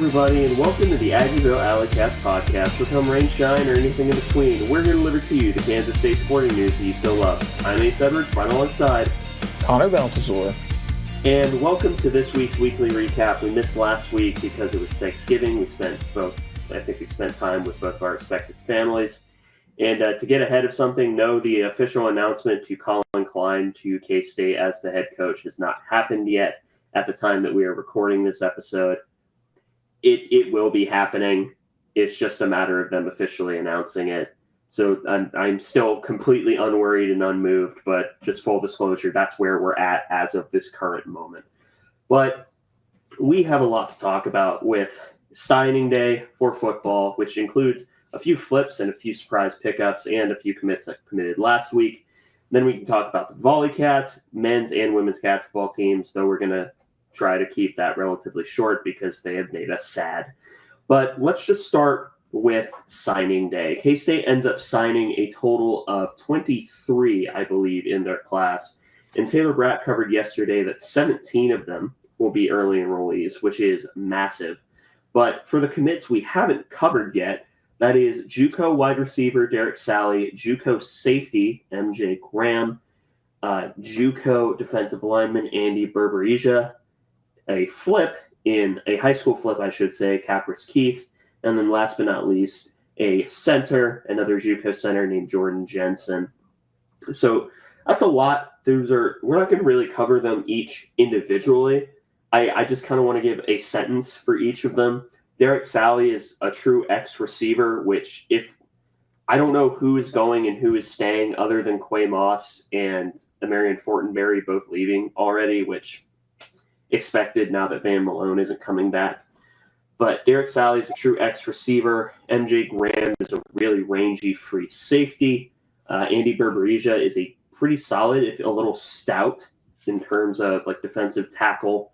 everybody, and welcome to the Aggieville Alleycats podcast. With come rain, shine, or anything in between, we're here to deliver to you the Kansas State sporting news that you so love. I'm Ace Edwards, right alongside Connor Baltazar. And welcome to this week's weekly recap. We missed last week because it was Thanksgiving. We spent time with both of our respective families. And to get ahead of something, no, the official announcement to Colin Klein to K-State as the head coach has not happened yet at the time that we are recording this episode. It will be happening. It's just a matter of them officially announcing it. So I'm still completely unworried and unmoved, but just full disclosure, that's where we're at as of this current moment. But we have a lot to talk about with signing day for football, which includes a few flips and a few surprise pickups and a few commits that committed last week. Then we can talk about the Volleycats, men's and women's basketball teams, though we're going to try to keep that relatively short because they have made us sad. But let's just start with signing day. K-State ends up signing a total of 23, I believe, in their class. And Taylor Bratt covered yesterday that 17 of them will be early enrollees, which is massive. But for the commits we haven't covered yet, that is JUCO wide receiver Derek Sally, JUCO safety MJ Graham, JUCO defensive lineman Andy Berberija, a high school flip, I should say, Capris Keith, and then last but not least, a center, another JUCO center named Jordan Jensen. So that's a lot. We're not going to really cover them each individually. I just kind of want to give a sentence for each of them. Derek Sally is a true X receiver, which I don't know who is going and who is staying other than Quay Moss and Marion Fortenberry both leaving already, which expected now that Van Malone isn't coming back. But Derek Sally is a true X receiver. MJ Graham is a really rangy free safety. Andy Berberija is a pretty solid, if a little stout in terms of like defensive tackle.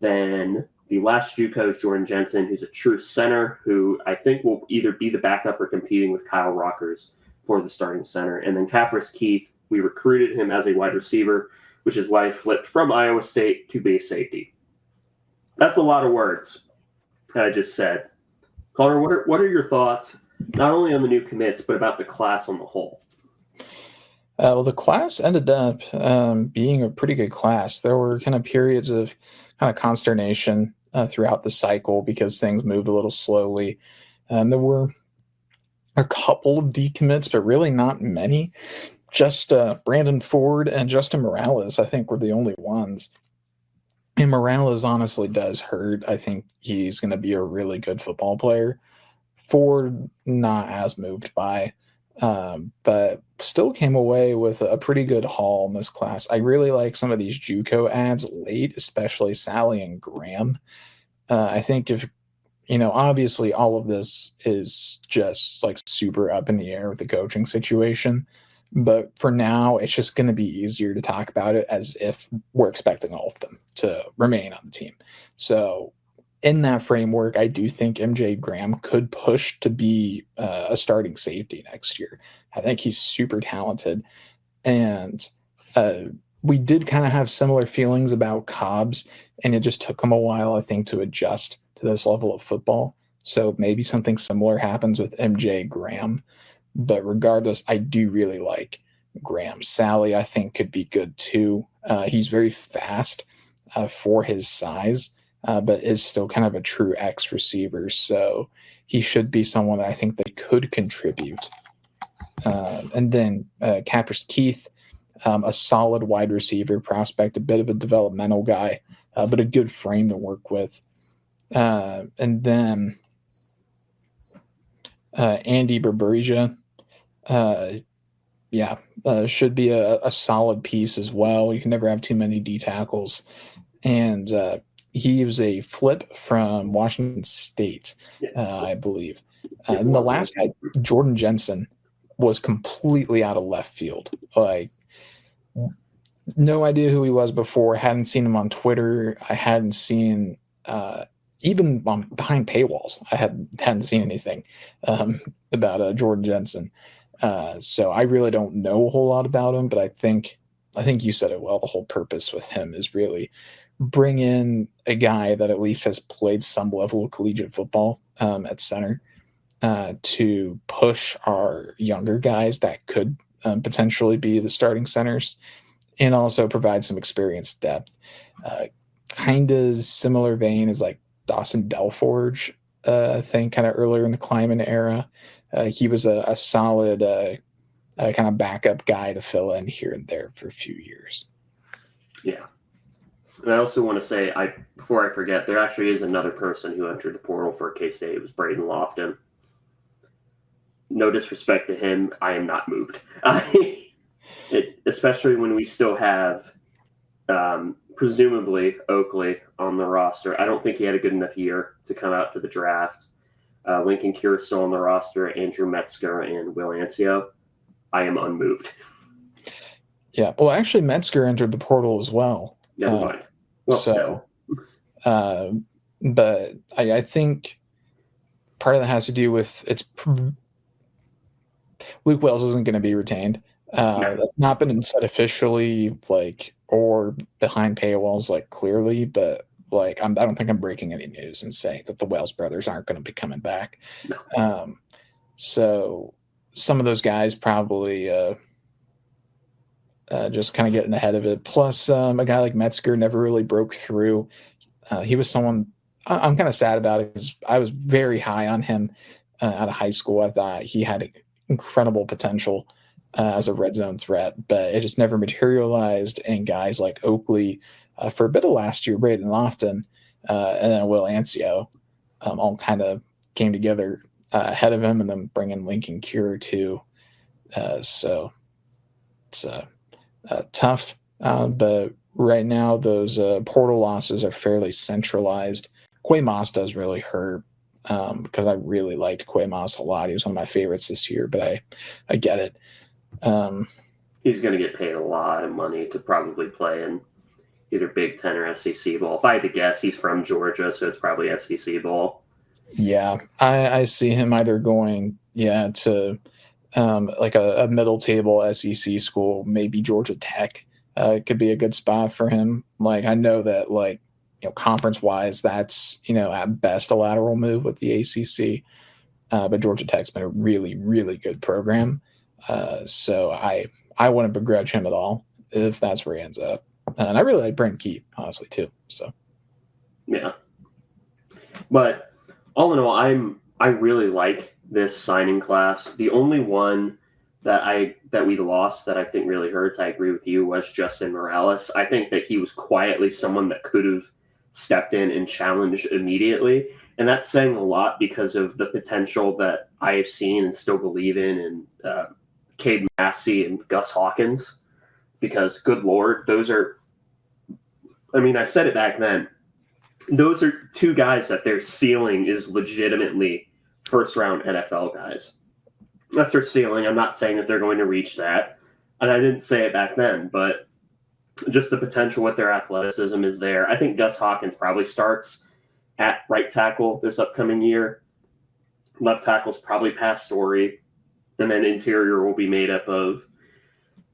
Then the last JUCO is Jordan Jensen, who's a true center, who I think will either be the backup or competing with Kyle Rockers for the starting center. And then Capris Keith, we recruited him as a wide receiver, which is why he flipped from Iowa State to base safety. That's a lot of words I just said. Connor, what are your thoughts, not only on the new commits, but about the class on the whole? Well, the class ended up being a pretty good class. There were kind of periods of kind of consternation throughout the cycle because things moved a little slowly. There were a couple of decommits, but really not many. Just Brandon Ford and Justin Morales, I think, were the only ones. And Morales honestly does hurt. I think he's going to be a really good football player. Ford, not as moved by, but still came away with a pretty good haul in this class. I really like some of these JUCO ads late, especially Sally and Graham. I think obviously all of this is just like super up in the air with the coaching situation. But for now, it's just going to be easier to talk about it as if we're expecting all of them to remain on the team. So in that framework, I do think MJ Graham could push to be a starting safety next year. I think he's super talented. And we did kind of have similar feelings about Cobbs, and it just took him a while, I think, to adjust to this level of football. So maybe something similar happens with MJ Graham. But regardless, I do really like Graham. Sally, I think, could be good too. He's very fast for his size, but is still kind of a true X receiver. So he should be someone that I think that could contribute. And then Capris Keith, a solid wide receiver prospect, a bit of a developmental guy, but a good frame to work with. And then Andy Berberija, should be a solid piece as well. You can never have too many D tackles. And he was a flip from Washington State, I believe. And the last guy, Jordan Jensen, was completely out of left field. Like, no idea who he was before. Hadn't seen him on Twitter. I hadn't seen even behind paywalls. I hadn't seen anything about Jordan Jensen. So I really don't know a whole lot about him, but I think you said it well. The whole purpose with him is really bring in a guy that at least has played some level of collegiate football at center to push our younger guys that could potentially be the starting centers, and also provide some experienced depth. Kind of similar vein as like Dawson Delforge, I think, kind of earlier in the Kleiman era. He was a solid kind of backup guy to fill in here and there for a few years. Yeah. And I also want to say, before I forget, there actually is another person who entered the portal for K-State. It was Braden Lofton. No disrespect to him, I am not moved. Especially when we still have, presumably, Oakley on the roster. I don't think he had a good enough year to come out to the draft. Lincoln Cure still on the roster, Andrew Metzger and Will Ancio. I am unmoved. Yeah, well, actually, Metzger entered the portal as well. Never mind. Well, so, but I think part of that has to do with Luke Wells isn't going to be retained. No. That's not been said officially, or behind paywalls, clearly, but I don't think I'm breaking any news and saying that the Wells brothers aren't going to be coming back. No. So some of those guys probably just kind of getting ahead of it. Plus, a guy like Metzger never really broke through. He was someone I'm kind of sad about it because I was very high on him out of high school. I thought he had incredible potential as a red zone threat, but it just never materialized. And guys like Oakley, for a bit of last year, Braden Lofton, and then Will Ancio, all kind of came together ahead of him, and then bringing Lincoln Cure too. So it's tough, but right now those portal losses are fairly centralized. Quay Moss does really hurt because I really liked Quay Moss a lot. He was one of my favorites this year, but I get it. He's going to get paid a lot of money to probably play in either Big Ten or SEC ball. If I had to guess, he's from Georgia, so it's probably SEC ball. Yeah, I see him either going, to a middle table SEC school, maybe Georgia Tech. Could be a good spot for him. I know that conference wise, that's at best a lateral move with the ACC, but Georgia Tech's been a really, really good program. So I wouldn't begrudge him at all if that's where he ends up. And I really like Brent Keep, honestly, too. So yeah, but all in all, I really like this signing class. The only one that we lost that I think really hurts, I agree with you, was Justin Morales. I think that he was quietly someone that could have stepped in and challenged immediately. And that's saying a lot because of the potential that I have seen and still believe in Cade Massey and Gus Hawkins. Because, good Lord, those are, I said it back then, those are two guys that their ceiling is legitimately first-round NFL guys. That's their ceiling. I'm not saying that they're going to reach that. And I didn't say it back then, but just the potential with their athleticism is there. I think Gus Hawkins probably starts at right tackle this upcoming year. Left tackle's probably past Story. And then interior will be made up of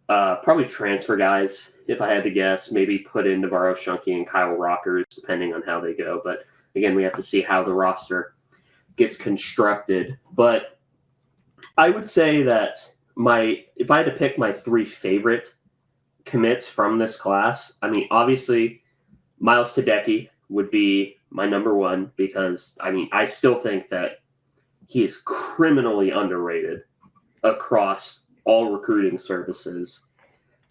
probably transfer guys, if I had to guess. Maybe put in Navarro Shunky and Kyle Rockers, depending on how they go. But again, we have to see how the roster gets constructed. But I would say that if I had to pick my three favorite commits from this class, obviously Miles Tedecki would be my number one because, I still think that he is criminally underrated across all recruiting services.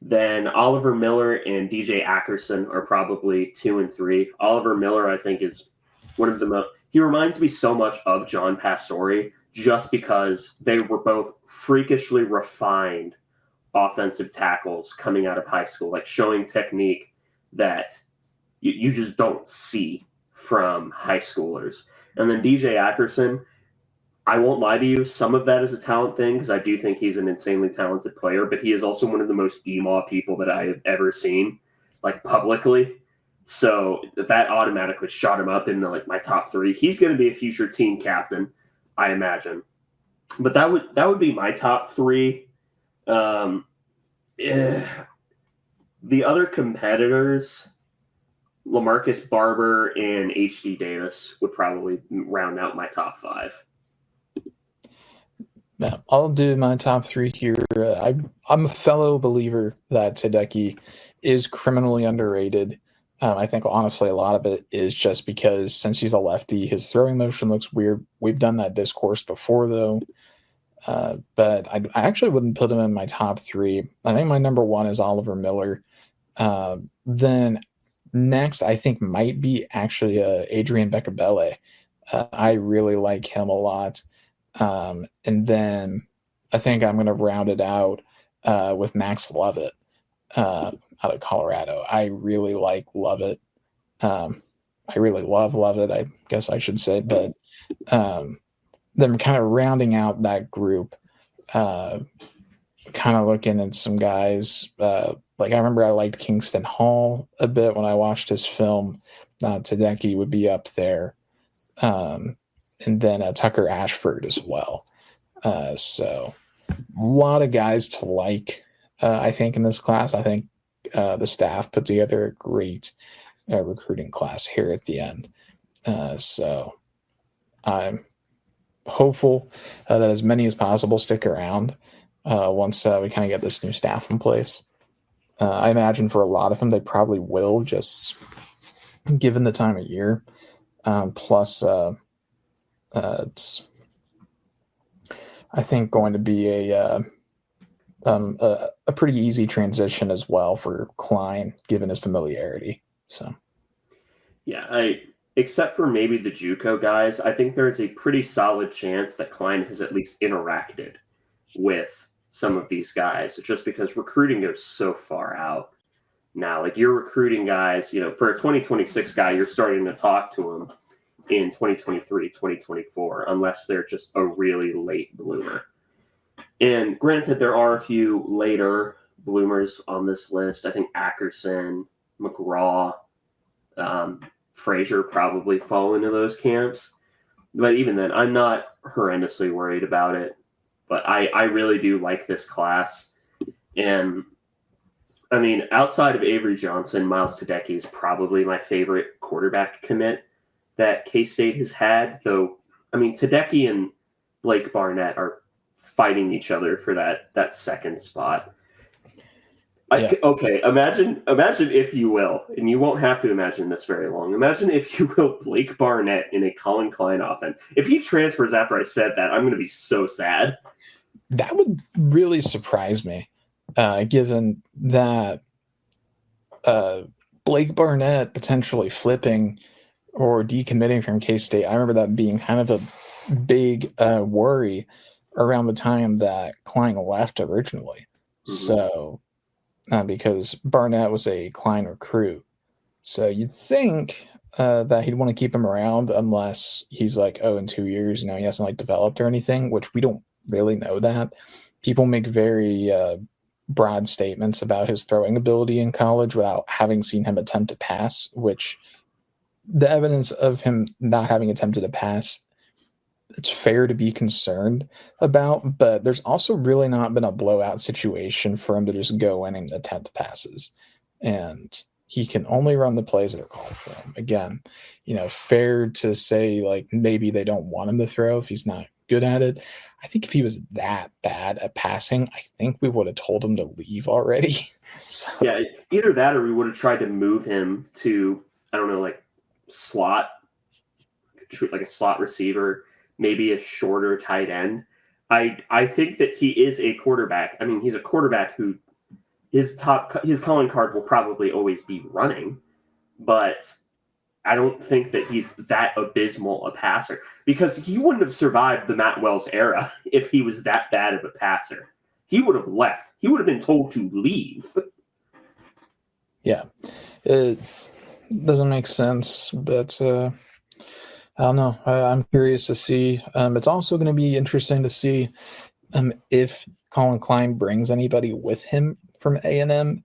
Then Oliver Miller and DJ Ackerson are probably 2 and 3. Oliver Miller, I think, is one of the most – he reminds me so much of John Pastore just because they were both freakishly refined offensive tackles coming out of high school, showing technique that you just don't see from high schoolers. And then DJ Ackerson, I won't lie to you, some of that is a talent thing because I do think he's an insanely talented player, but he is also one of the most BMAW people that I have ever seen, publicly. So that automatically shot him up into my top 3. He's going to be a future team captain, I imagine. But that would be my top 3. The other competitors, LaMarcus Barber and H.D. Davis would probably round out my top five. Yeah, I'll do my top three here. I'm a fellow believer that Tedeki is criminally underrated. I think honestly a lot of it is just because since he's a lefty, his throwing motion looks weird. We've done that discourse before though, but I actually wouldn't put him in my top three. I think my number one is Oliver Miller. Then next, I think might be actually Adrian Becabelle. I really like him a lot. And then I think I'm going to round it out with Max Lovett out of Colorado. I really like Lovett. I really love Lovett, I guess I should say. But then kind of rounding out that group, kind of looking at some guys. Like I remember I liked Kingston Hall a bit when I watched his film. Tedeki would be up there. And then Tucker Ashford as well. So a lot of guys to like, I think, in this class. I think the staff put together a great recruiting class here at the end. So I'm hopeful that as many as possible stick around once we kind of get this new staff in place. I imagine for a lot of them, they probably will, just given the time of year. Plus, it's, I think, going to be a pretty easy transition as well for Klein, given his familiarity. So, yeah, except for maybe the JUCO guys, I think there's a pretty solid chance that Klein has at least interacted with some of these guys, just because recruiting goes so far out now. Like you're recruiting guys, for a 2026 guy, you're starting to talk to them in 2023, 2024, unless they're just a really late bloomer. And granted, there are a few later bloomers on this list. I think Ackerson, McGraw, Frazier probably fall into those camps. But even then, I'm not horrendously worried about it. But I really do like this class. And, I mean, outside of Avery Johnson, Miles Tedeki is probably my favorite quarterback commit that K-State has had. Though, I mean, Tedeki and Blake Barnett are fighting each other for that second spot. Yeah. Okay, imagine if you will, and you won't have to imagine this very long. Imagine if you will, Blake Barnett in a Colin Klein offense. If he transfers after I said that, I'm going to be so sad. That would really surprise me, given that Blake Barnett potentially flipping or decommitting from K-State. I remember that being kind of a big worry around the time that Klein left originally. Mm-hmm. So, because Barnett was a Klein recruit. So you'd think that he'd want to keep him around unless he's like, in 2 years, he hasn't like developed or anything, which we don't really know that. People make very broad statements about his throwing ability in college without having seen him attempt to pass, which the evidence of him not having attempted to pass, it's fair to be concerned about, but there's also really not been a blowout situation for him to just go in and attempt passes. And he can only run the plays that are called for him. Again, fair to say, like, maybe they don't want him to throw if he's not good at it. I think if he was that bad at passing, I think we would have told him to leave already. So. Yeah, either that or we would have tried to move him to, I don't know, like slot, like a slot receiver, maybe a shorter tight end. I think that he is a quarterback. I mean, he's a quarterback who his calling card will probably always be running, but I don't think that he's that abysmal a passer, because he wouldn't have survived the Matt Wells era if he was that bad of a passer. He would have left. He would have been told to leave. Yeah, it doesn't make sense, but I don't know. I'm curious to see. It's also going to be interesting to see if Colin Klein brings anybody with him from A&M.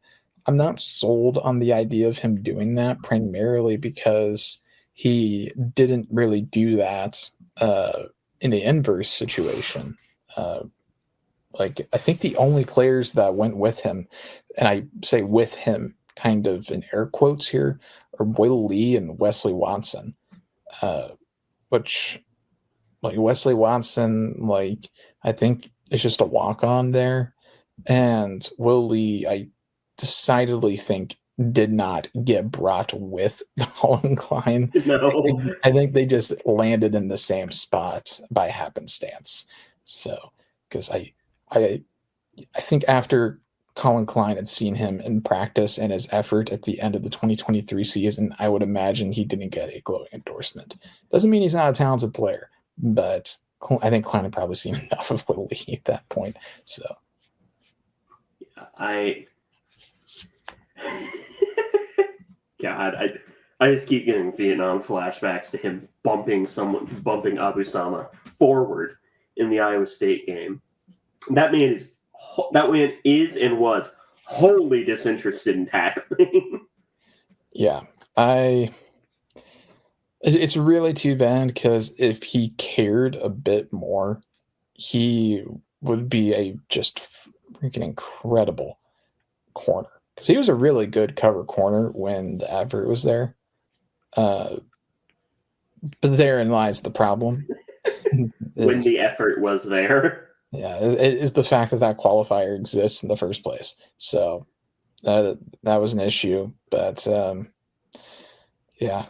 I'm not sold on the idea of him doing that, primarily because he didn't really do that in the inverse situation. Like, I think the only players that went with him, and I say with him kind of in air quotes here, or Will Lee and Wesley Watson, which like Wesley Watson, like I think it's just a walk on there, and Will Lee, I decidedly think did not get brought with Colin Klein. No. I think they just landed in the same spot by happenstance. So, because I think after Colin Klein had seen him in practice and his effort at the end of the 2023 season, I would imagine he didn't get a glowing endorsement. Doesn't mean he's not a talented player, but I think Klein had probably seen enough of Will Lee at that point. So, God, I just keep getting Vietnam flashbacks to him bumping Abu Sama forward in the Iowa State game. That man is and was wholly disinterested in tackling. Yeah, it's really too bad because if he cared a bit more, he would be a just freaking incredible corner. Because he was a really good cover corner when the effort was there. But therein lies the problem. When the effort was there. Yeah, is the fact that qualifier exists in the first place. So that was an issue. But yeah,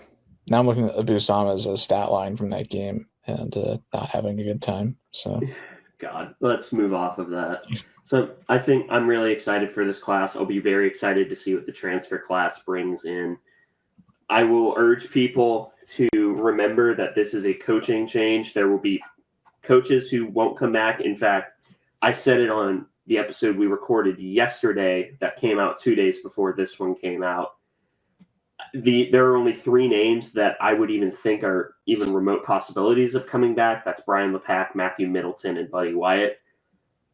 now I'm looking at Abu Sama's stat line from that game and not having a good time. So, God, let's move off of that. So I think I'm really excited for this class. I'll be very excited to see what the transfer class brings in. I will urge people to remember that this is a coaching change. There will be coaches who won't come back. In fact, I said it on the episode we recorded yesterday that came out 2 days before this one came out. There are only 3 names that I would even think are even remote possibilities of coming back. That's Brian LePack, Matthew Middleton, and Buddy Wyatt.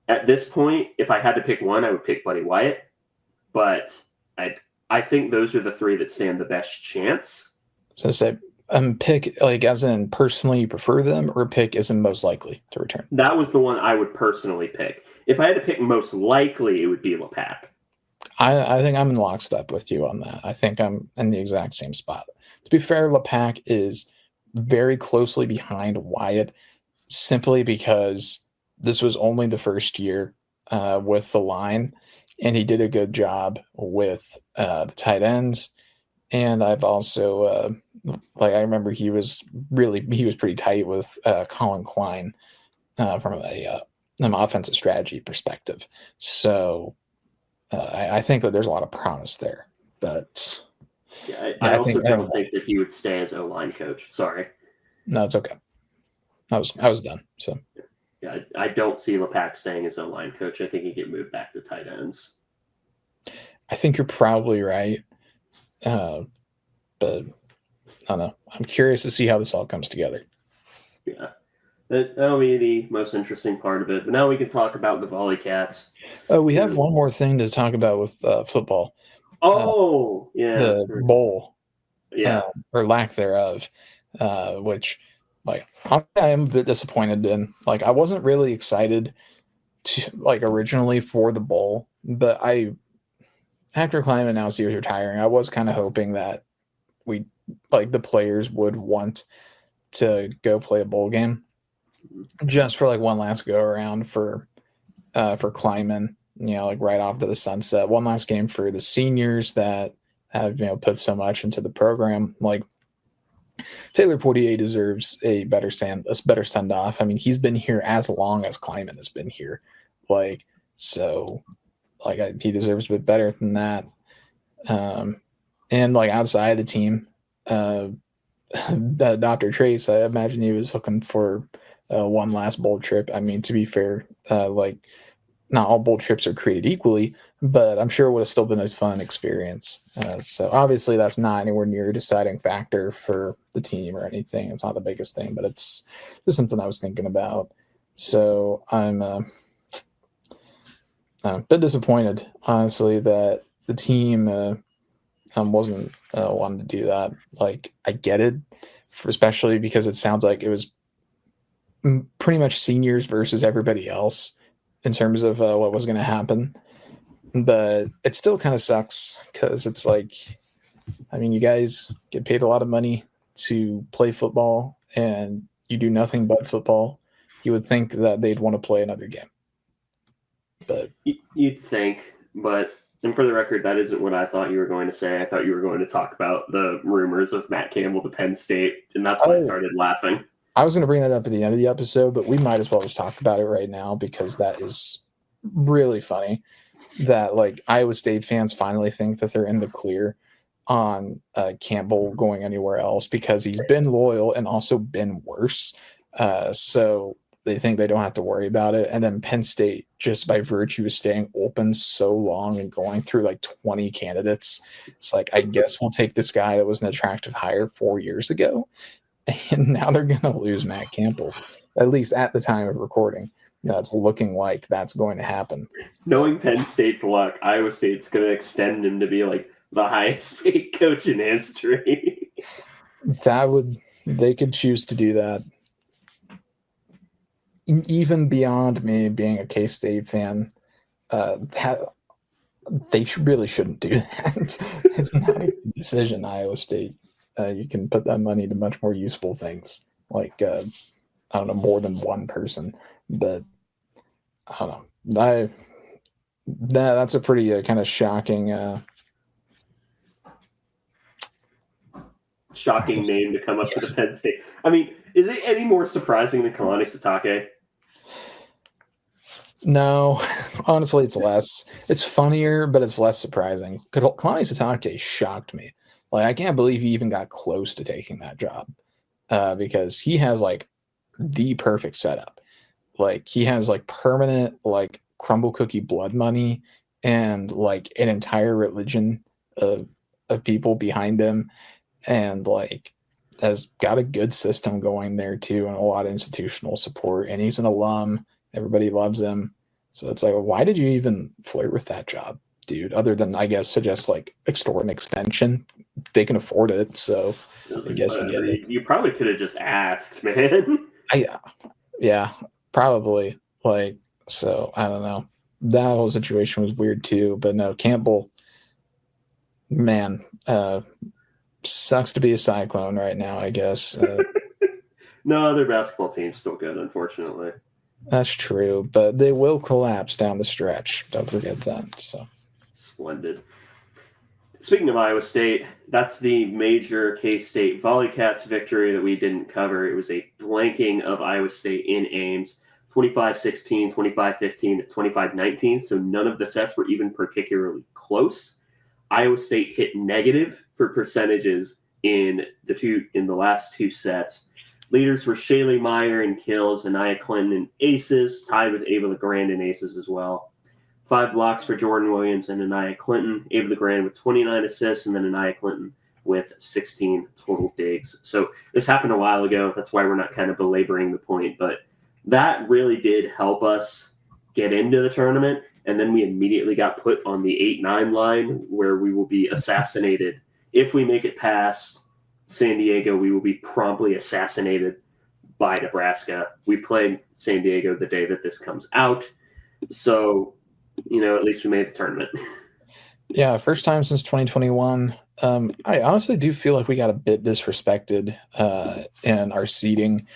At this point, if I had to pick one, I would pick Buddy Wyatt. But I think those are the 3 that stand the best chance. So I say, pick like as in personally you prefer them, or pick as in most likely to return? That was the one I would personally pick. If I had to pick most likely, it would be LePack. I think I'm in lockstep with you on that. I think I'm in the exact same spot. To be fair, LePack is very closely behind Wyatt simply because this was only the first year with the line, and he did a good job with the tight ends. And I've also I remember he was pretty tight with Colin Klein from an offensive strategy perspective. So I think that there's a lot of promise there, but yeah, I also don't think that he would stay as O-line coach. Sorry. No, it's okay. I was done. So yeah, I don't see LePack staying as O-line coach. I think he get moved back to tight ends. I think you're probably right, but I don't know. I'm curious to see how this all comes together. Yeah. That'll be the most interesting part of it. But now we can talk about the Volleycats. Oh, we have one more thing to talk about with football. Yeah. The bowl. Yeah. Or lack thereof, which, like, I am a bit disappointed in. Like, I wasn't really excited to, like, originally for the bowl, but after Klein announced he was retiring, I was kind of hoping that the players would want to go play a bowl game. Just for like one last go around for Kleiman, right off to the sunset. One last game for the seniors that have put so much into the program. Like Taylor Poitier deserves a better send off. I mean, he's been here as long as Kleiman has been here. He deserves a bit better than that. And outside the team, Dr. Trace, I imagine he was looking for one last bowl trip. I mean, to be fair, not all bowl trips are created equally, but I'm sure it would have still been a fun experience. So obviously that's not anywhere near a deciding factor for the team or anything. It's not the biggest thing, but it's just something I was thinking about. So I'm a bit disappointed, honestly, that the team wasn't wanting to do that. Like, I get it, especially because it sounds like it was pretty much seniors versus everybody else in terms of what was going to happen. But it still kind of sucks because it's like I mean, you guys get paid a lot of money to play football, and you do nothing but football. You would think that they'd want to play another game. But You'd think, but and for the record, that isn't what I thought you were going to say. I thought you were going to talk about the rumors of Matt Campbell to Penn State, and that's why I started laughing. I was going to bring that up at the end of the episode, but we might as well just talk about it right now because that is really funny that like Iowa State fans finally think that they're in the clear on Campbell going anywhere else because he's been loyal and also been worse. So they think they don't have to worry about it. And then Penn State, just by virtue of staying open so long and going through like 20 candidates, it's like, I guess we'll take this guy that was an attractive hire 4 years ago. And now they're going to lose Matt Campbell, at least at the time of recording. It's looking like that's going to happen. Knowing Penn State's luck, Iowa State's going to extend him to be like the highest paid coach in history. They could choose to do that. Even beyond me being a K-State fan, they really shouldn't do that. It's not a good decision, Iowa State. You can put that money to much more useful things, like I don't know, more than one person. But I don't know. That's a pretty kind of shocking name to come up with the Penn State. I mean, is it any more surprising than Kalani Sitake? No, honestly, it's less. It's funnier, but it's less surprising. Kalani Sitake shocked me. Like, I can't believe he even got close to taking that job because he has like the perfect setup. Like, he has like permanent like crumble cookie blood money and like an entire religion of people behind him, and like has got a good system going there too, and a lot of institutional support. And he's an alum. Everybody loves him. So it's like, why did you even flirt with that job, dude? Other than, I guess, to just like extort an extension. They can afford it, so I guess you get it. You probably could have just asked, man. Yeah, probably. Like, so I don't know. That whole situation was weird too. But no, Campbell, man, sucks to be a Cyclone right now, I guess. No, their basketball team's still good, unfortunately. That's true, but they will collapse down the stretch. Don't forget that. So splendid. Speaking of Iowa State, that's the major K-State Alleycats victory that we didn't cover. It was a blanking of Iowa State in Ames, 25-16, 25-15, 25-19. So none of the sets were even particularly close. Iowa State hit negative for percentages in the last two sets. Leaders were Shaylee Meyer in kills, Anaya Clinton in aces, tied with Ava LeGrand in aces as well. 5 blocks for Jordan Williams and Anaya Clinton. Ava LeGrand with 29 assists, and then Anaya Clinton with 16 total digs. So this happened a while ago. That's why we're not kind of belaboring the point. But that really did help us get into the tournament. And then we immediately got put on the 8-9 line where we will be assassinated. If we make it past San Diego, we will be promptly assassinated by Nebraska. We played San Diego the day that this comes out. So, at least we made the tournament. Yeah, first time since 2021. I honestly do feel like we got a bit disrespected in our seeding.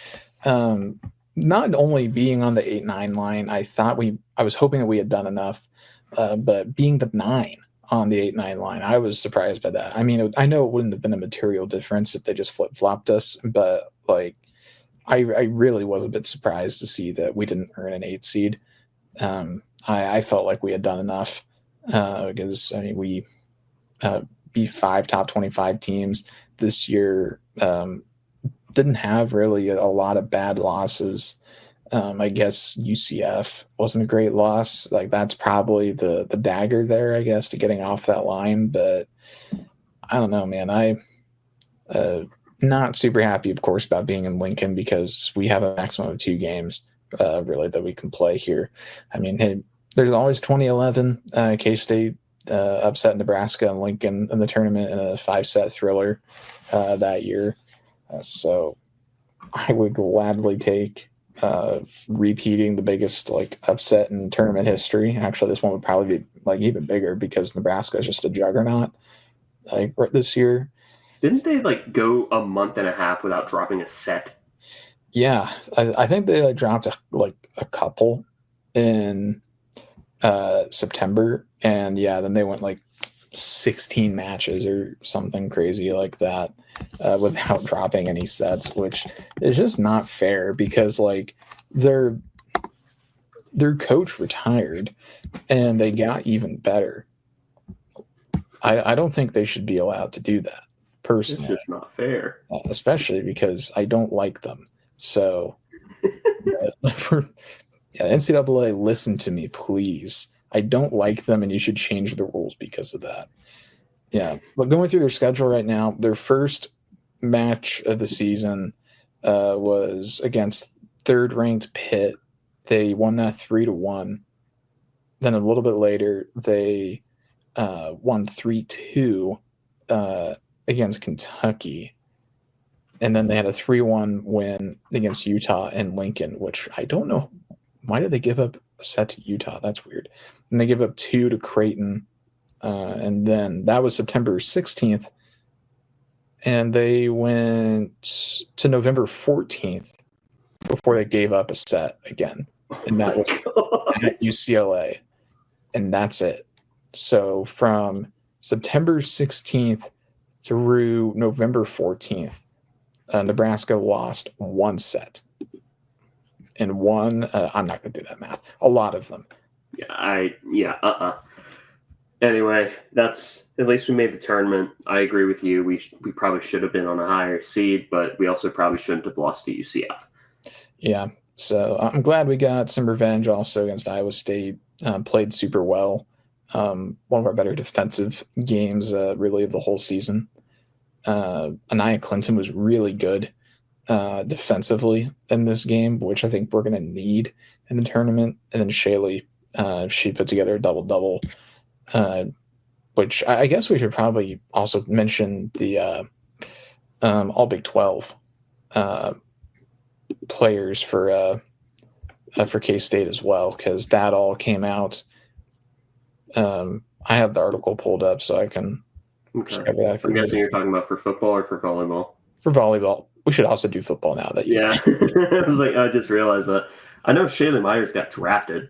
Not only being on the 8-9 line, I was hoping that we had done enough, but being the 9 on the 8-9 line, I was surprised by that. I mean, I know it wouldn't have been a material difference if they just flip-flopped us, but like I really was a bit surprised to see that we didn't earn an 8 seed. I felt like we had done enough because we beat 5 top 25 teams this year. Didn't have really a lot of bad losses. I guess UCF wasn't a great loss. Like that's probably the dagger there, I guess, to getting off that line. But I don't know, man. I not super happy, of course, about being in Lincoln because we have a maximum of 2 games really that we can play here. I mean, hey, there's always 2011 K-State upset Nebraska and Lincoln in the tournament in a 5-set thriller that year. So I would gladly take repeating the biggest upset in tournament history. Actually, this one would probably be even bigger because Nebraska is just a juggernaut. this year. Didn't they like go a month and a half without dropping a set? Yeah, I think they dropped a couple in September, and yeah, then they went like 16 matches or something crazy like that without dropping any sets, which is just not fair because like their coach retired and they got even better. I don't think they should be allowed to do that personally. It's just not fair. Especially because I don't like them. So for NCAA, listen to me, please. I don't like them, and you should change the rules because of that. Yeah, but going through their schedule right now, their first match of the season was against third-ranked Pitt. They won that 3-1. Then a little bit later, they won 3-2 against Kentucky. And then they had a 3-1 win against Utah and Lincoln, which I don't know. Why did they give up a set to Utah? That's weird. And they give up 2 to Creighton. And then that was September 16th. And they went to November 14th before they gave up a set again. And that was at UCLA. And that's it. So from September 16th through November 14th, Nebraska lost 1 set. And one, I'm not going to do that math. A lot of them. Anyway, that's at least we made the tournament. I agree with you. We probably should have been on a higher seed, but we also probably shouldn't have lost to UCF. Yeah, so I'm glad we got some revenge also against Iowa State. Played super well. One of our better defensive games really of the whole season. Anaya Clinton was really good defensively in this game, which I think we're going to need in the tournament. And then Shaylee, she put together a double-double, which I guess we should probably also mention the All Big 12 players for K-State as well, because that all came out. I have the article pulled up so I can discover that. I'm guessing you're talking about for football or for volleyball? For volleyball. We should also do football now that you. Yeah. I was like, I just realized that. I know Shaylee Myers got drafted.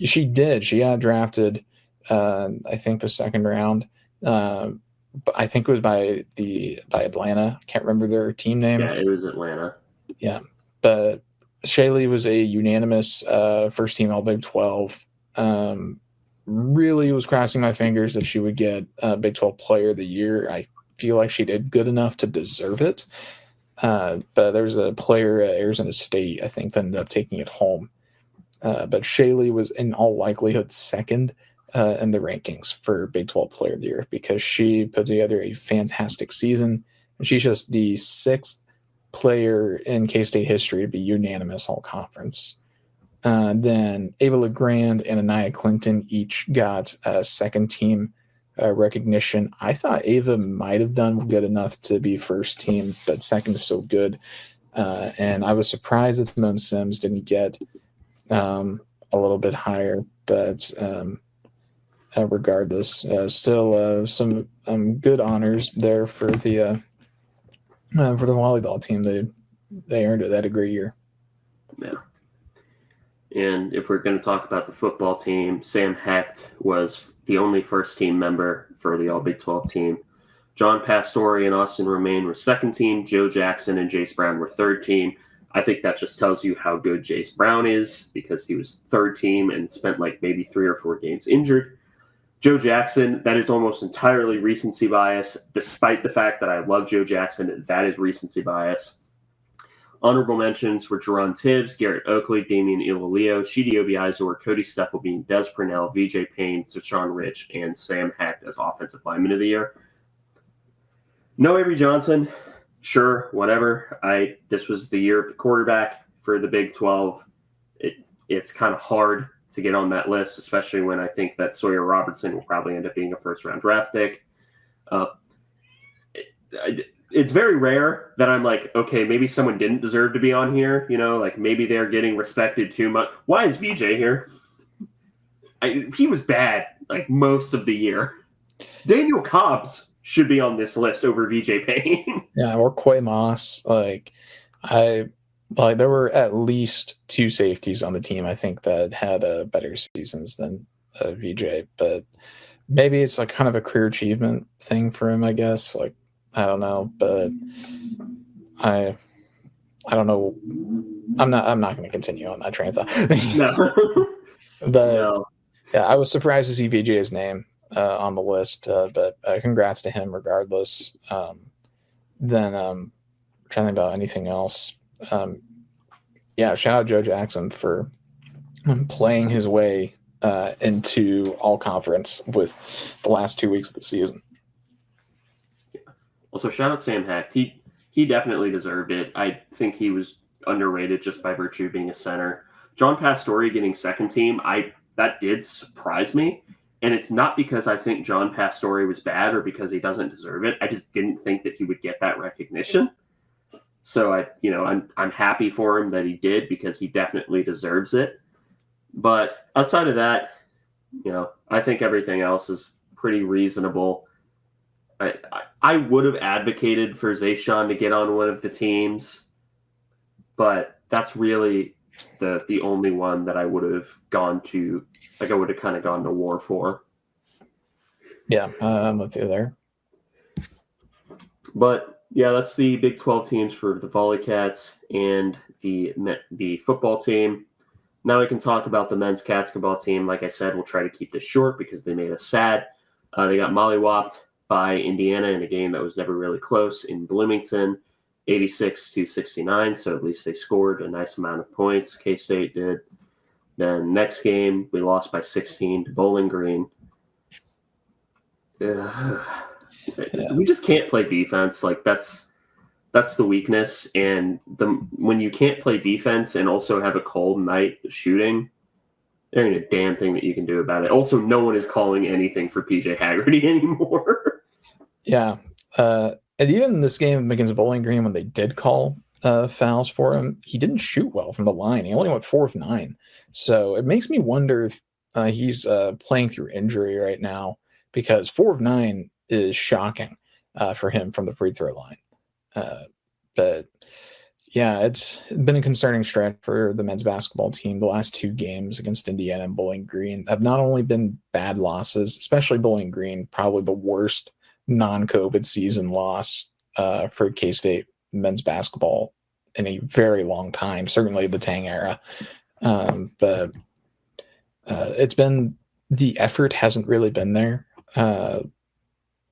She did. She got drafted, I think, the second round. But I think it was by Atlanta. I can't remember their team name. Yeah, it was Atlanta. Yeah. But Shaylee was a unanimous first team All Big 12. Really was crossing my fingers that she would get Big 12 Player of the Year. I feel like she did good enough to deserve it. But there's a player at Arizona State, I think, that ended up taking it home. But Shaylee was in all likelihood second in the rankings for Big 12 Player of the Year because she put together a fantastic season. And she's just the 6th player in K-State history to be unanimous all conference. Then Ava LeGrand and Anaya Clinton each got second team recognition. I thought Ava might have done good enough to be first team, but second is so good. And I was surprised that Simone Sims didn't get a little bit higher, but regardless, still some good honors there for the volleyball team. They earned it. They had a great year. Yeah. And if we're going to talk about the football team, Sam Hecht was the only first-team member for the All-Big 12 team. John Pastore and Austin Romaine were second team. Joe Jackson and Jace Brown were third team. I think that just tells you how good Jace Brown is because he was third team and spent like maybe 3 or 4 games injured. Joe Jackson, that is almost entirely recency bias. Despite the fact that I love Joe Jackson, that is recency bias. Honorable mentions were Jerron Tibbs, Garrett Oakley, Damian Ilalio, Shidi Obiizor, Cody Steffelbein, Des Purnell, VJ Payne, Sashawn Rich, and Sam Hecht as Offensive Lineman of the Year. No Avery Johnson, sure, whatever. This was the year of the quarterback for the Big 12. It's kind of hard to get on that list, especially when I think that Sawyer Robertson will probably end up being a first-round draft pick. It's very rare that I'm like, okay, maybe someone didn't deserve to be on here. You know, like maybe they're getting respected too much. Why is VJ here? He was bad like most of the year. Daniel Cobbs should be on this list over VJ Payne. Yeah, or Quay Moss. There were at least 2 safeties on the team, I think, that had better seasons than VJ, but maybe it's like kind of a career achievement thing for him, I guess. Like, I don't know, but I don't know. I'm not going to continue on that train of thought. No. Yeah, I was surprised to see VJ's name on the list, but congrats to him regardless. Then trying to think about anything else. Yeah, shout out Joe Jackson for playing his way into all conference with the last 2 weeks of the season. Also, shout out Sam Hecht. He definitely deserved it. I think he was underrated just by virtue of being a center. John Pastore getting second team, that did surprise me. And it's not because I think John Pastore was bad or because he doesn't deserve it. I just didn't think that he would get that recognition. So I'm happy for him that he did, because he definitely deserves it. But outside of that, I think everything else is pretty reasonable. I would have advocated for Zayshawn to get on one of the teams, but that's really the only one that I would have gone to. Like, I would have kind of gone to war for. Yeah, I'm with you there. But yeah, that's the Big 12 teams for the Volleycats and the football team. Now we can talk about the men's basketball team. Like I said, we'll try to keep this short because they made us sad. They got mollywopped by Indiana in a game that was never really close in Bloomington, 86-69. So at least they scored a nice amount of points. K-State did. Then next game, we lost by 16 to Bowling Green. We just can't play defense. Like, that's the weakness. And when you can't play defense and also have a cold night shooting, there ain't a damn thing that you can do about it. Also, no one is calling anything for PJ Haggerty anymore. Yeah. And even in this game against Bowling Green, when they did call fouls for him, he didn't shoot well from the line. He only went 4 of 9. So it makes me wonder if he's playing through injury right now, because 4 of 9 is shocking for him from the free throw line. But yeah, it's been a concerning stretch for the men's basketball team. The last 2 games against Indiana and Bowling Green have not only been bad losses, especially Bowling Green, probably the worst non-COVID season loss for K-State men's basketball in a very long time, certainly the Tang era. But it's been, the effort hasn't really been there.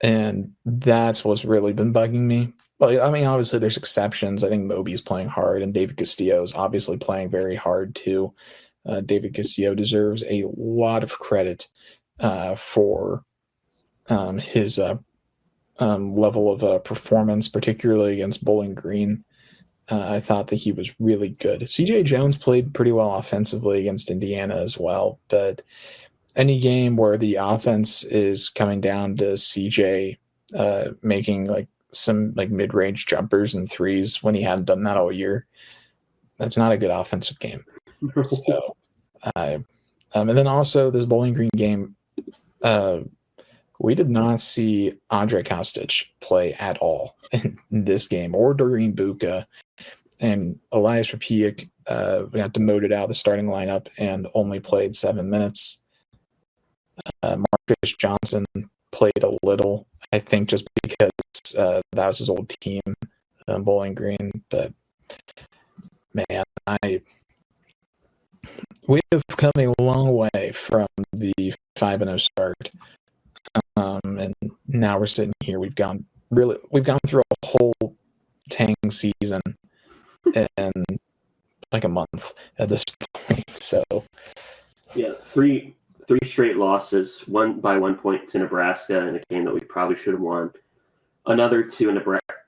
And that's what's really been bugging me. Well, I mean, obviously there's exceptions. I think Moby's playing hard, and David Castillo is obviously playing very hard too. David Castillo deserves a lot of credit for his level of performance, particularly against Bowling Green. I thought that he was really good. CJ Jones played pretty well offensively against Indiana as well, but any game where the offense is coming down to CJ making like some like mid-range jumpers and threes when he hadn't done that all year, that's not a good offensive game. So, and then also this Bowling Green game, we did not see Andre Kostic play at all in this game, or Doreen Buka. And Elias Rapiak got demoted out of the starting lineup and only played 7 minutes. Marcus Johnson played a little, I think, just because that was his old team, Bowling Green. But man, we have come a long way from the 5-0 start, and now we're sitting here. We've gone through a whole Tang season in like a month at this point. So yeah, three straight losses, one by 1 point to Nebraska in a game that we probably should have won. Another to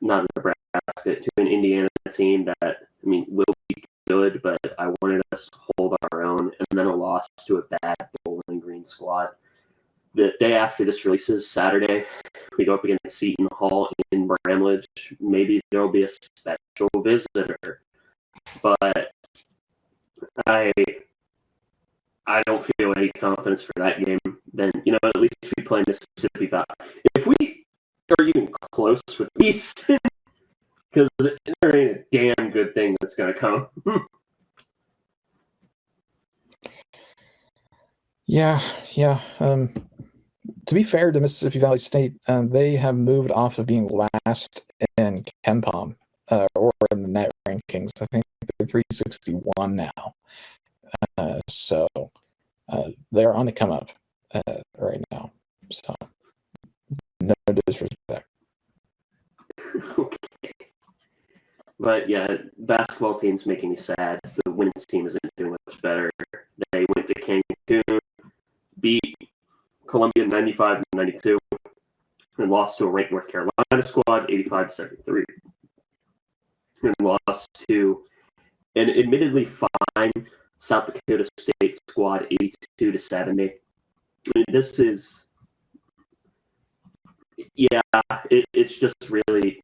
not Nebraska, to an Indiana team that, I mean, will be good, but I wanted us to hold our own. And then a loss to a bad Bowling Green squad. The day after this releases, Saturday, we go up against Seton Hall in Bramlage. Maybe there'll be a special visitor, but I don't feel any confidence for that game. Then, at least we play Mississippi Valley. are even close with Easton because there ain't a damn good thing that's going to come. Yeah. To be fair to Mississippi Valley State, they have moved off of being last in KenPom or in the net rankings. I think they're 361 now. So they're on the come up right now. So no disrespect. Okay. But yeah, basketball team's making me sad. The women's team isn't doing much better. They went to Cancun, beat Columbia 95-92, and lost to a ranked North Carolina squad 85-73. And lost to an admittedly fine South Dakota State squad 82-70. I mean, this is, it's just really,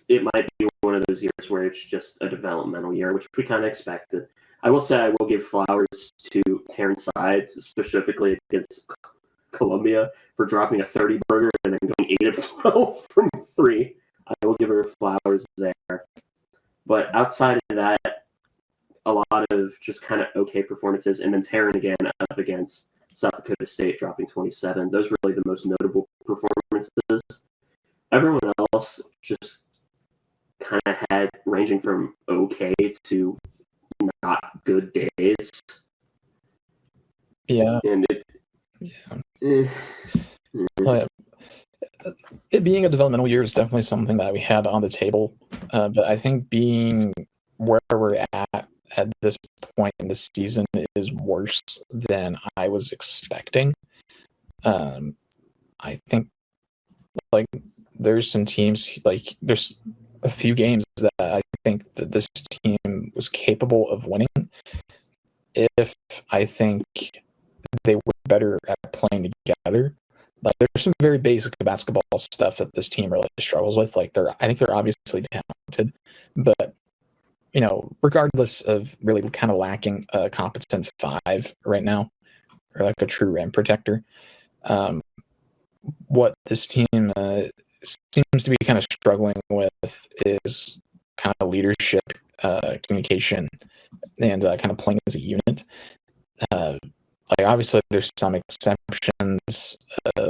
it might be one of those years where it's just a developmental year, which we kind of expected. I will say I will give flowers to Terrence Sides, specifically against Columbia, for dropping a 30 burger and then going 8 of 12 from 3. I will give her flowers there. But outside of that, a lot of just kind of okay performances. And then Terran again up against South Dakota State, dropping 27. Those were really the most notable performances. Everyone else just kind of had ranging from okay to not good days. Yeah. And it being a developmental year is definitely something that we had on the table. But I think being where we're at this point in the season is worse than I was expecting. I think there's some teams, there's a few games that I think that this team was capable of winning if I think they were better at playing together. There's some very basic basketball stuff that this team really struggles with. I think they're obviously talented, but regardless of really kind of lacking a competent 5 right now, or a true rim protector, what this team seems to be kind of struggling with is kind of leadership, communication, and kind of playing as a unit. Obviously, there's some exceptions. I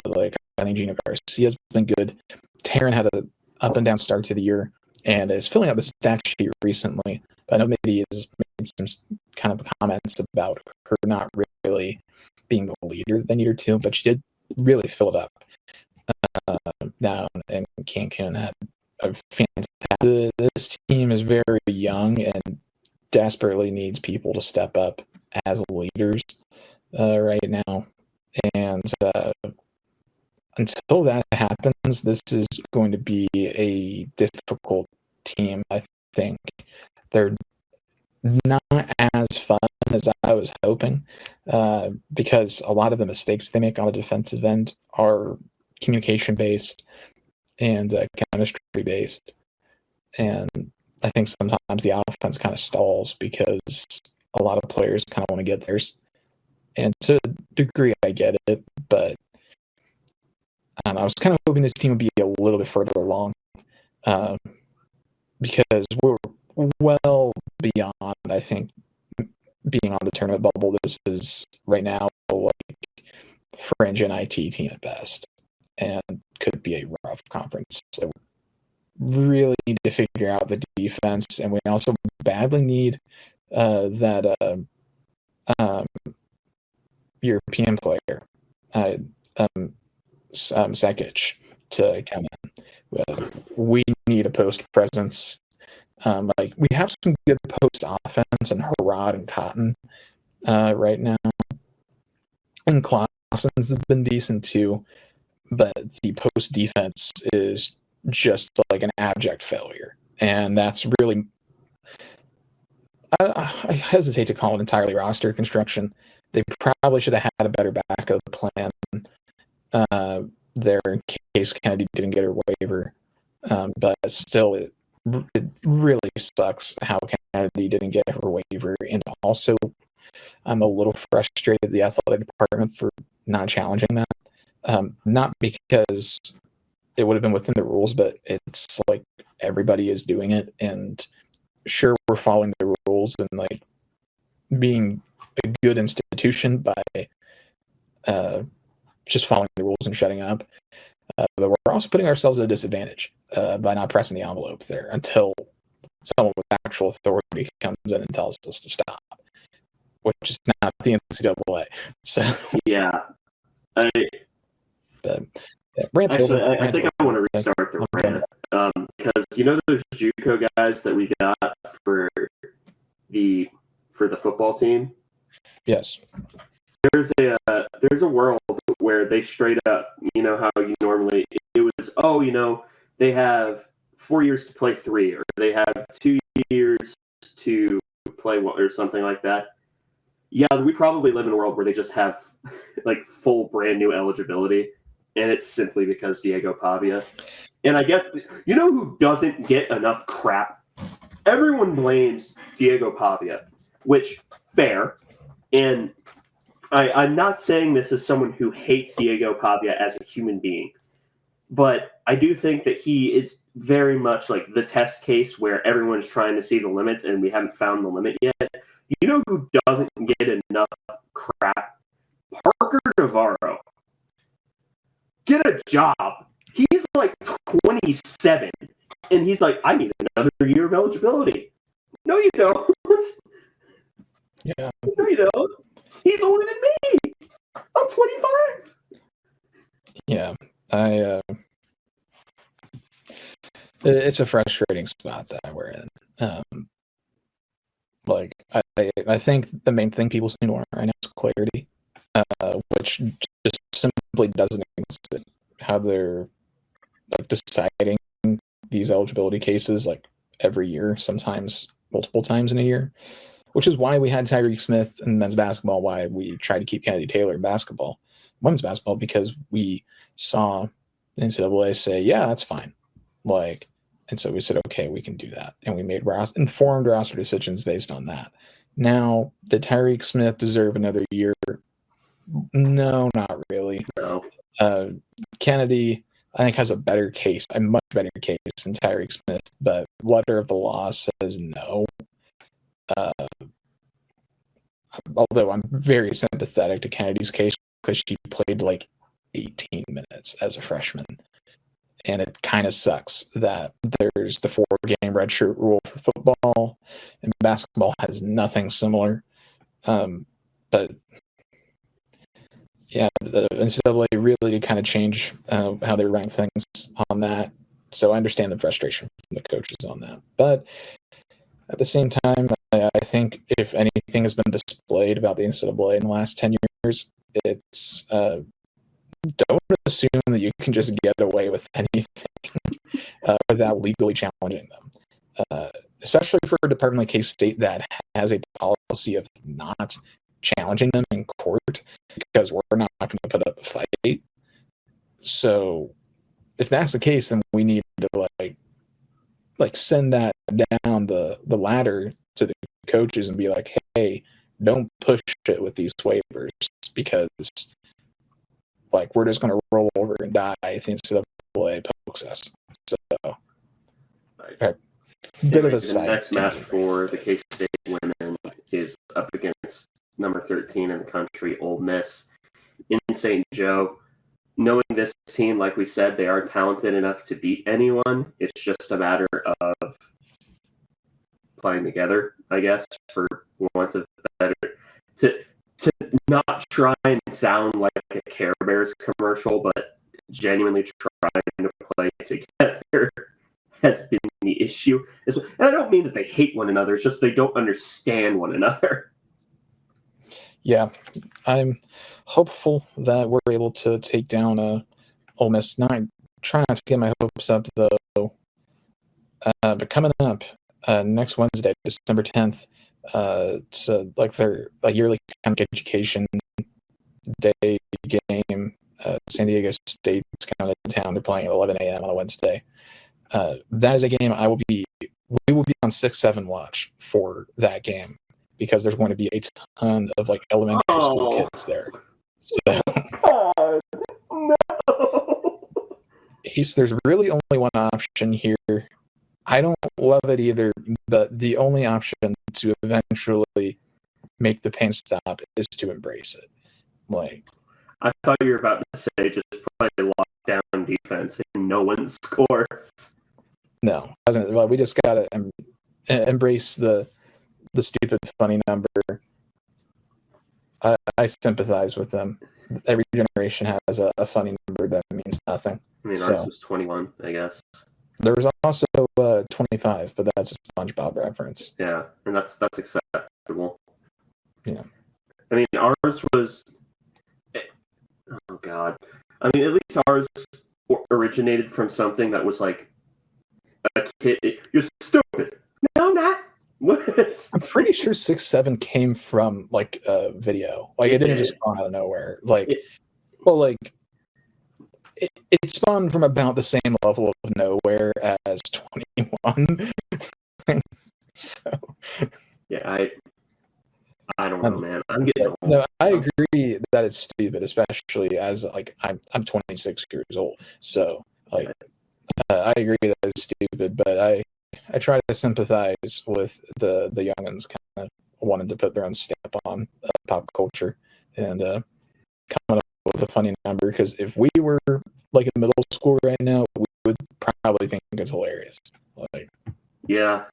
think Gino Garcia's been good. Taryn had an up and down start to the year and is filling out the stat sheet recently. But I know maybe has made some kind of comments about her not really being the leader they need her to, but she did really fill it up down in Cancun. Had a fantastic. This team is very young and desperately needs people to step up as leaders right now. And until that happens, this is going to be a difficult team. I think they're not as fun as I was hoping, because a lot of the mistakes they make on the defensive end are communication based and chemistry based. And I think sometimes the offense kind of stalls because a lot of players kind of want to get theirs. And to a degree, I get it, but I was kind of hoping this team would be a little bit further along, because we're well beyond, I think, being on the tournament bubble. This is right now fringe NIT team at best, and could be a rough conference. So really need to figure out the defense, and we also badly need that European player, Sekic, to come in. We need a post presence. We have some good post offense and Harrod and Cotton right now, and Clausen's has been decent too, but the post defense is just an abject failure, and that's really. I hesitate to call it entirely roster construction. They probably should have had a better backup plan there in case Kennedy didn't get her waiver. But still, it really sucks how Kennedy didn't get her waiver. And also, I'm a little frustrated at the athletic department for not challenging that. Not because it would have been within the rules, but it's like everybody is doing it, and sure, we're following the rules and like being a good institution by just following the rules and shutting up. But we're also putting ourselves at a disadvantage by not pressing the envelope there until someone with actual authority comes in and tells us to stop, which is not the NCAA. So yeah, I rant's actually over. I think I want to restart the rant because those JUCO guys that we got for the football team. Yes. There's a world where they straight up, how you normally it was, they have 4 years to play 3, or they have 2 years to play 1, or something like that. Yeah, we probably live in a world where they just have like full brand new eligibility, and it's simply because Diego Pavia. And I guess who doesn't get enough crap? Everyone blames Diego Pavia, which fair. And I'm not saying this as someone who hates Diego Pavia as a human being, but I do think that he is very much like the test case where everyone's trying to see the limits and we haven't found the limit yet. You know who doesn't get enough crap? Parker Navarro. Get a job. He's like 27, and he's like, I need another year of eligibility. No, you don't. Yeah. No, you don't. He's older than me. I'm 25. Yeah, it's a frustrating spot that we're in. I think the main thing people seem to want right now is clarity, which just simply doesn't exist. How they're like deciding these eligibility cases like every year, sometimes multiple times in a year, which is why we had Tyreek Smith in men's basketball, why we tried to keep Kennedy Taylor in women's basketball, because we saw the NCAA say, yeah, that's fine. And so we said, okay, we can do that. And we made informed roster decisions based on that. Now, did Tyreek Smith deserve another year? No, not really. No. Kennedy, I think, has a much better case than Tyreek Smith, but letter of the law says no. Although I'm very sympathetic to Kennedy's case because she played like 18 minutes as a freshman. And it kind of sucks that there's the 4-game redshirt rule for football, and basketball has nothing similar. But yeah, the NCAA really did kind of change how they rank things on that. So I understand the frustration from the coaches on that. But at the same time, I think if anything has been displayed about the NCAA in the last 10 years, it's don't assume that you can just get away with anything without legally challenging them. Especially for a department like K-State that has a policy of not challenging them in court because we're not going to put up a fight. So if that's the case, then we need to like send that down the ladder to the coaches and be like, hey, don't push it with these waivers because like we're just going to roll over and die if the NCAA pokes us. So bit of a side. The next match for the K-State women is up against number 13 in the country, Ole Miss, in St. Joe. Knowing this team, like we said, they are talented enough to beat anyone. It's just a matter of playing together, I guess, for once of better. To not try and sound like a Care Bears commercial, but genuinely trying to play together has been the issue. And I don't mean that they hate one another, it's just they don't understand one another. Yeah, I'm hopeful that we're able to take down Ole Miss. Now, I'm trying not to get my hopes up, though. But coming up next Wednesday, December 10th, it's like their yearly kind of education day game. San Diego State's coming to town. They're playing at 11 a.m. on a Wednesday. That is a game we will be on 6-7 watch for that game because there's going to be a ton of like elementary school kids there. So God, no. Ace, there's really only one option here. I don't love it either, but the only option to eventually make the pain stop is to embrace it. Like, I thought you were about to say just play lockdown defense and no one scores. no, we just gotta embrace the stupid funny number. I sympathize with them. Every generation has a funny number that means nothing. I mean, ours was 21, I guess. There was also 25, but that's a SpongeBob reference. Yeah, and that's acceptable. Yeah. I mean, ours was... Oh, God. I mean, at least ours originated from something that was like a kid. You're stupid. No, not. What? I'm pretty sure 6-7 came from like a video. Like it didn't just spawn out of nowhere. Like, it spawned from about the same level of nowhere as 21. So yeah, I don't know, man. I'm getting old. No, I agree that it's stupid, especially as like I'm 26 years old. So like I agree that it's stupid, but I try to sympathize with the youngins kind of wanting to put their own stamp on pop culture and coming up with a funny number. Because if we were like in middle school right now, we would probably think it's hilarious. Like, yeah,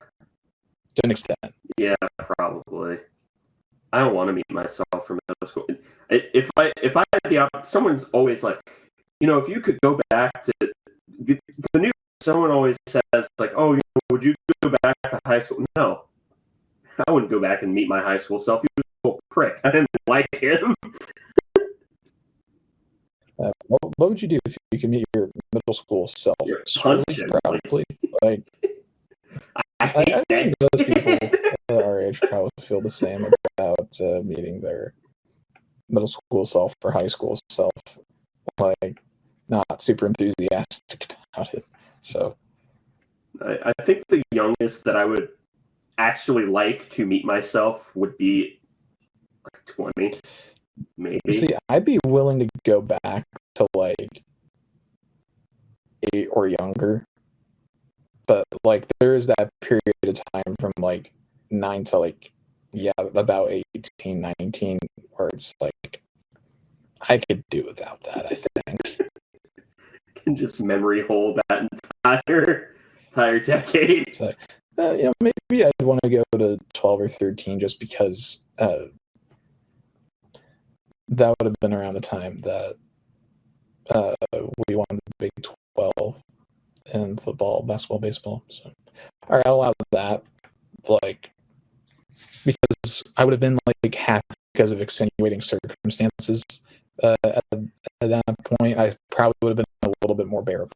to an extent. Yeah, probably. I don't want to meet myself from middle school. If I had the option, someone's always like, if you could go back to the new. Someone always says like, oh, would you go back to high school? No, I wouldn't go back and meet my high school self. He was a little prick. I didn't like him. What would you do if you could meet your middle school self? Punch him, probably. Like I think those people at our age probably feel the same about meeting their middle school self or high school self. Like, not super enthusiastic about it. So, I think the youngest that I would actually like to meet myself would be like 20, maybe. See, I'd be willing to go back to like 8 or younger. But like there is that period of time from like 9 to like about 18, 19 where it's like I could do without that, I think. Can just memory hold that entire decade. It's like, maybe I'd want to go to 12 or 13 just because that would have been around the time that we won the Big 12 in football, basketball, baseball. So, all right, I'll allow that. Like, because I would have been like half because of extenuating circumstances. At that point, I probably would have been a little bit more bearable.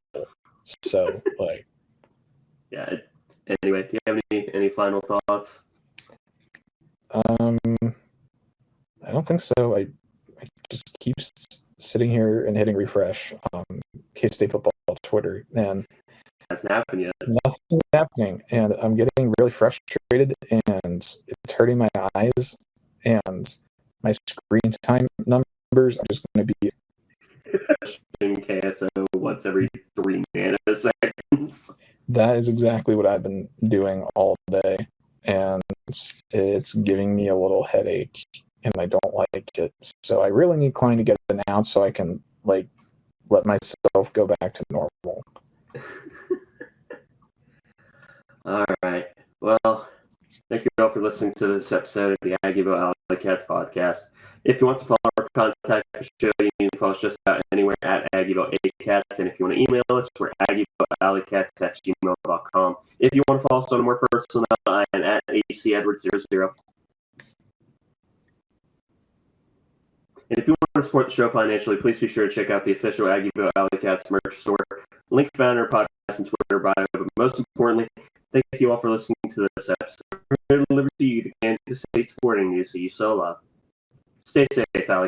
So, like, yeah. Anyway, do you have any final thoughts? I don't think so. I just keep sitting here and hitting refresh on K-State football Twitter, and that's not happening yet. Nothing's happening, and I'm getting really frustrated, and it's hurting my eyes, and my screen time numbers are just going to be in KSO once every 3 nanoseconds. That is exactly what I've been doing all day, and it's giving me a little headache, and I don't like it. So I really need Klein to get it announced so I can like let myself go back to normal. All right. Well, thank you all for listening to this episode of the Aggieville Alleycats podcast. If you want to follow or contact the show, you can follow us just about anywhere at Aggieville Alleycats. And if you want to email us, we're aggievillealleycats@gmail.com. If you want to follow us on a more personal note, I'm at HCEdwards00. And if you want to support the show financially, please be sure to check out the official Aggieville Alleycats merch store. Link found in our podcast and Twitter bio. But most importantly, thank you all for listening to this episode. We're here to deliver to you the Kansas State Sporting News that you so love. Stay safe, Alleycats.